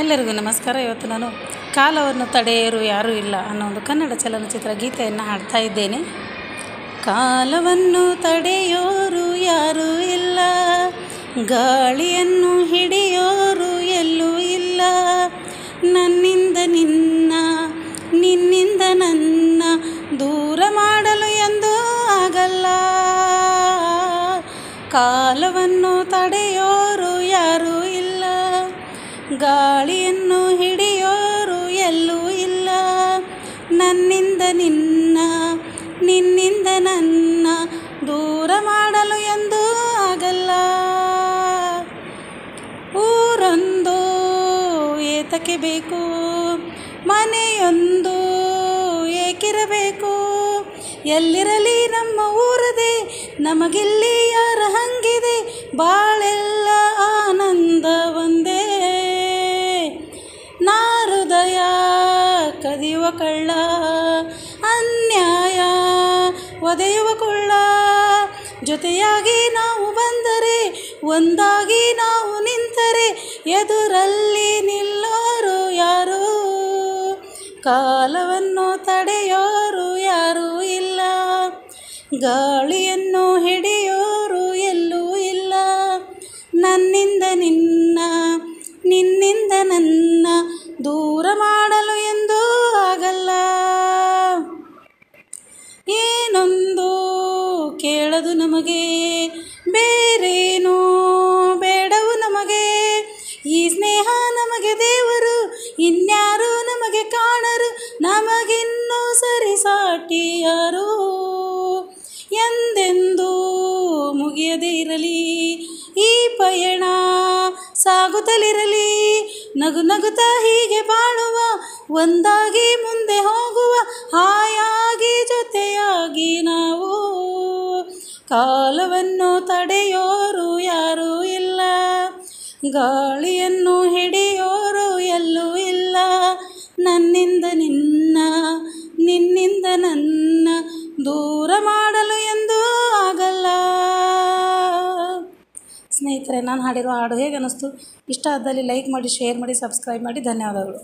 ಎಲ್ಲರಿಗೂ ನಮಸ್ಕಾರ. ಇವತ್ತು ನಾನು ಕಾಲವನ್ನು ತಡೆಯರು ಯಾರೂ ಇಲ್ಲ ಅನ್ನೋ ಒಂದು ಕನ್ನಡ ಚಲನಚಿತ್ರ ಗೀತೆಯನ್ನು ಹಾಡ್ತಾ ಇದ್ದೇನೆ. ಕಾಲವನ್ನು ತಡೆಯೋರು ಯಾರೂ ಇಲ್ಲ, ಗಾಳಿಯನ್ನು ಹಿಡಿಯೋರು ಎಲ್ಲೂ ಇಲ್ಲ, ನನ್ನಿಂದ ನಿನ್ನ ನಿನ್ನಿಂದ ನನ್ನ ದೂರ ಮಾಡಲು ಎಂದೂ ಆಗಲ್ಲ. ಕಾಲವನ್ನು ತಡೆಯೋರು ಯಾರೂ ಇಲ್ಲ, ಗಾಳಿಯನ್ನು ಹಿಡಿಯೋರು ಎಲ್ಲೂ ಇಲ್ಲ, ನನ್ನಿಂದ ನಿನ್ನ ನಿನ್ನಿಂದ ನನ್ನ ದೂರ ಮಾಡಲು ಎಂದೂ ಆಗಲ್ಲ. ಊರೊಂದು ಏತಕ್ಕೆ ಬೇಕು, ಮನೆಯೊಂದು ಏಕಿರಬೇಕು, ಎಲ್ಲಿರಲಿ ನಮ್ಮ ಊರದೇ, ನಮಗಿಲ್ಲಿ ಯಾರ ಹಂಗಿದೆ, ಬಾಳೆಲ್ಲ ಆನಂದ ಒಂದೇ. ನಾರುದಯ ಕದಿಯುವ ಕಳ್ಳ, ಅನ್ಯಾಯ ಒದೆಯುವ ಕೊಳ್ಳ, ಜೊತೆಯಾಗಿ ನಾವು ಬಂದರೆ, ಒಂದಾಗಿ ನಾವು ನಿಂತರೆ, ಎದುರಲ್ಲಿ ನಿಲ್ಲೋರು ಯಾರು, ಕಾಲವನ್ನು ತಡೆಯೋರು ಯಾರೂ ಇಲ್ಲ, ಗಾಳಿಯನ್ನು ಹಿಡಿಯೋರು ಎಲ್ಲೂ ಇಲ್ಲ, ನನ್ನಿಂದ ನಿನ್ನ ನಿನ್ನಿಂದ ನನ್ನ ದೂರ ಮಾಡಲು ಎಂದೂ ಆಗಲ್ಲ. ಏನೊಂದು ಕೇಳದು ನಮಗೆ, ಬೇರೇನೂ ಬೇಡವು ನಮಗೆ, ಈ ಸ್ನೇಹ ನಮಗೆ ದೇವರು, ಇನ್ಯಾರು ನಮಗೆ ಕಾಣರು, ನಮಗಿನ್ನೂ ಸರಿಸಾಟಿ ಯಾರು. ಎಂದೆಂದೂ ಮುಗಿಯದೇ ಇರಲಿ ಈ ಪಯಣ, ಸಾಗುತ್ತಲಿರಲಿ ನಗು ನಗುತ್ತಾ ಹೀಗೆ ಬಾಳುವ, ಒಂದಾಗಿ ಮುಂದೆ ಹೋಗುವ, ಹಾಯಾಗಿ ಜೊತೆಯಾಗಿ ನಾವು. ಕಾಲವನ್ನು ತಡೆಯೋರು ಯಾರೂ ಇಲ್ಲ, ಗಾಳಿಯನ್ನು ಹಿಡಿಯೋರು ಎಲ್ಲೂ ಇಲ್ಲ, ನನ್ನಿಂದ ನಿನ್ನ ನಿನ್ನಿಂದ ನನ್ನ ದೂರ ಮಾಡಲು ಎಂದೂ ಆಗಲ್ಲ. ಸ್ನೇಹಿತರೆ, ನಾನು ಹಾಡಿರೋ ಹಾಡು ಹೇಗೆ ಅನ್ನಿಸ್ತು? ಇಷ್ಟ ಆದಲ್ಲಿ ಲೈಕ್ ಮಾಡಿ, ಶೇರ್ ಮಾಡಿ, ಸಬ್ಸ್ಕ್ರೈಬ್ ಮಾಡಿ. ಧನ್ಯವಾದಗಳು.